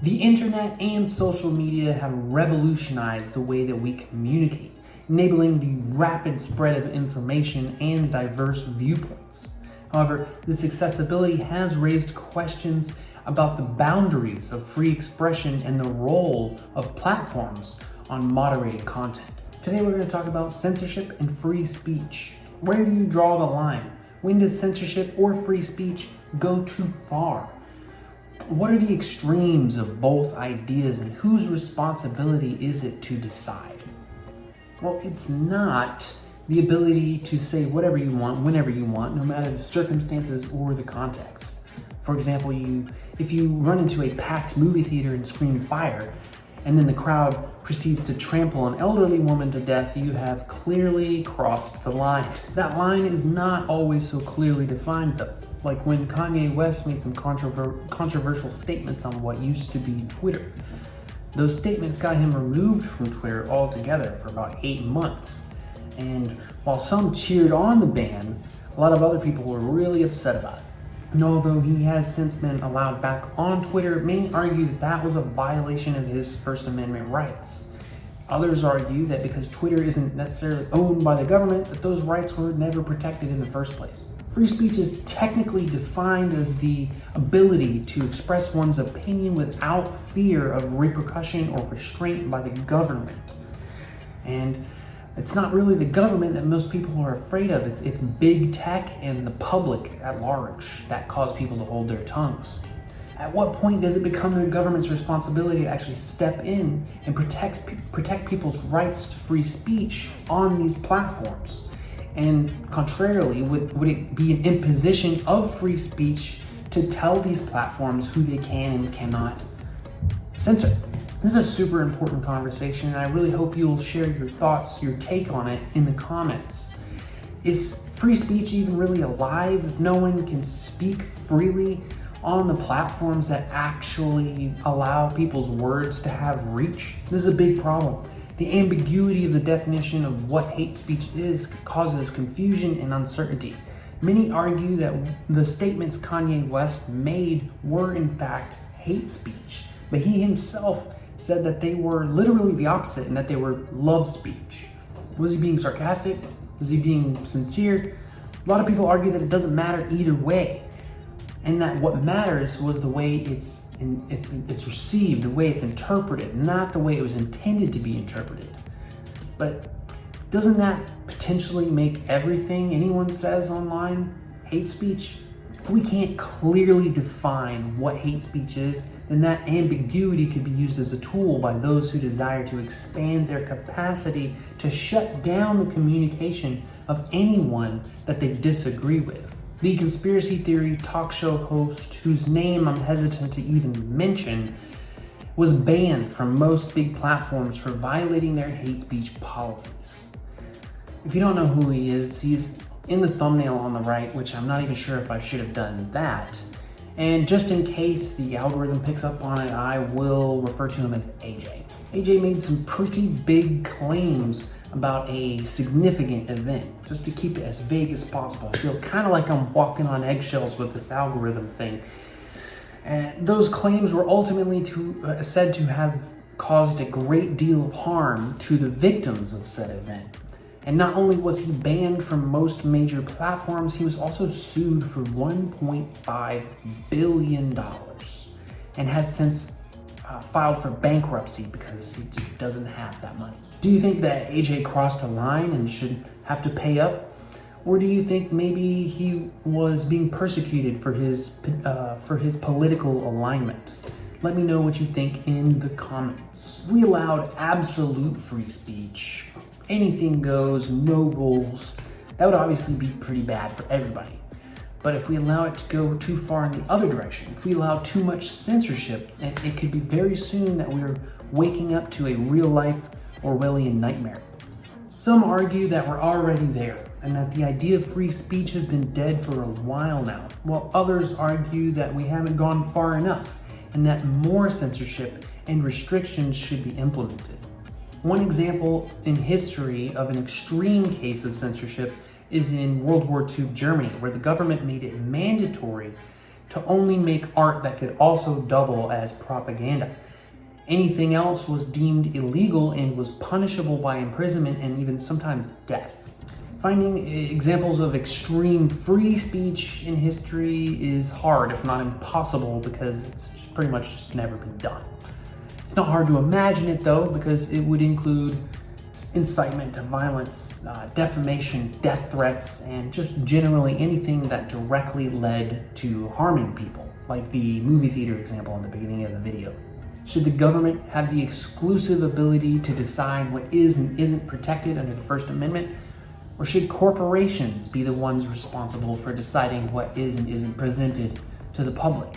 The internet and social media have revolutionized the way that we communicate, enabling the rapid spread of information and diverse viewpoints. However, this accessibility has raised questions about the boundaries of free expression and the role of platforms on moderating content. Today we're going to talk about censorship and free speech. Where do you draw the line? When does censorship or free speech go too far? What are the extremes of both ideas and whose responsibility is it to decide? Well, it's not the ability to say whatever you want, whenever you want, no matter the circumstances or the context. For example, if you run into a packed movie theater and scream fire, and then the crowd proceeds to trample an elderly woman to death, you have clearly crossed the line. That line is not always so clearly defined though. Like when Kanye West made some controversial statements on what used to be Twitter. Those statements got him removed from Twitter altogether for about 8 months. And while some cheered on the ban, a lot of other people were really upset about it. And although he has since been allowed back on Twitter, many argue that that was a violation of his First Amendment rights. Others argue that because Twitter isn't necessarily owned by the government, that those rights were never protected in the first place. Free speech is technically defined as the ability to express one's opinion without fear of repercussion or restraint by the government. And it's not really the government that most people are afraid of. It's big tech and the public at large that cause people to hold their tongues. At what point does it become the government's responsibility to actually step in and protect people's rights to free speech on these platforms? And contrarily, would it be an imposition of free speech to tell these platforms who they can and cannot censor? This is a super important conversation, and I really hope you'll share your thoughts, your take on it in the comments. Is free speech even really alive if no one can speak freely on the platforms that actually allow people's words to have reach? This is a big problem. The ambiguity of the definition of what hate speech is causes confusion and uncertainty. Many argue that the statements Kanye West made were in fact hate speech, but he himself said that they were literally the opposite and that they were love speech. Was he being sarcastic? Was he being sincere? A lot of people argue that it doesn't matter either way, and that what matters was the way it's received, the way it's interpreted, not the way it was intended to be interpreted. But doesn't that potentially make everything anyone says online hate speech? If we can't clearly define what hate speech is, then that ambiguity could be used as a tool by those who desire to expand their capacity to shut down the communication of anyone that they disagree with. The conspiracy theory talk show host, whose name I'm hesitant to even mention, was banned from most big platforms for violating their hate speech policies. If you don't know who he is, he's in the thumbnail on the right, which I'm not even sure if I should have done that. And just in case the algorithm picks up on it, I will refer to him as AJ. AJ made some pretty big claims about a significant event, just to keep it as vague as possible. I feel kind of like I'm walking on eggshells with this algorithm thing. And those claims were ultimately said to have caused a great deal of harm to the victims of said event. And not only was he banned from most major platforms, he was also sued for $1.5 billion and has since filed for bankruptcy because he just doesn't have that money. Do you think that AJ crossed a line and should have to pay up? Or do you think maybe he was being persecuted for his political alignment? Let me know what you think in the comments. If we allowed absolute free speech, anything goes, no rules, that would obviously be pretty bad for everybody. But if we allow it to go too far in the other direction, if we allow too much censorship, it could be very soon that we're waking up to a real-life Orwellian nightmare. Some argue that we're already there, and that the idea of free speech has been dead for a while now, while others argue that we haven't gone far enough, and that more censorship and restrictions should be implemented. One example in history of an extreme case of censorship is in World War II Germany, where the government made it mandatory to only make art that could also double as propaganda. Anything else was deemed illegal and was punishable by imprisonment and even sometimes death. Finding examples of extreme free speech in history is hard, if not impossible, because it's just pretty much just never been done. It's not hard to imagine it though, because it would include incitement to violence, defamation, death threats, and just generally anything that directly led to harming people, like the movie theater example in the beginning of the video. Should the government have the exclusive ability to decide what is and isn't protected under the First Amendment? Or should corporations be the ones responsible for deciding what is and isn't presented to the public?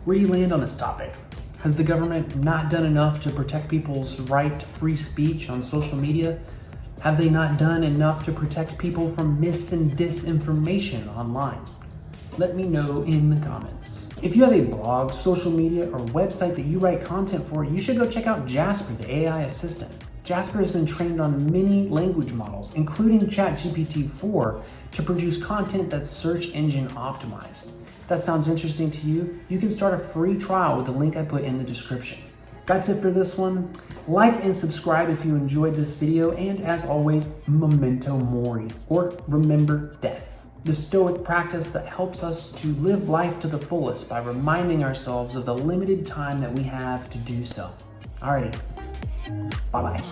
Where do you land on this topic? Has the government not done enough to protect people's right to free speech on social media? Have they not done enough to protect people from mis and disinformation online? Let me know in the comments. If you have a blog, social media, or website that you write content for, you should go check out Jasper, the AI assistant. Jasper has been trained on many language models, including ChatGPT-4, to produce content that's search engine optimized. If that sounds interesting to you, you can start a free trial with the link I put in the description. That's it for this one. Like and subscribe if you enjoyed this video, and as always, memento mori, or remember death. The Stoic practice that helps us to live life to the fullest by reminding ourselves of the limited time that we have to do so. Alrighty, bye-bye.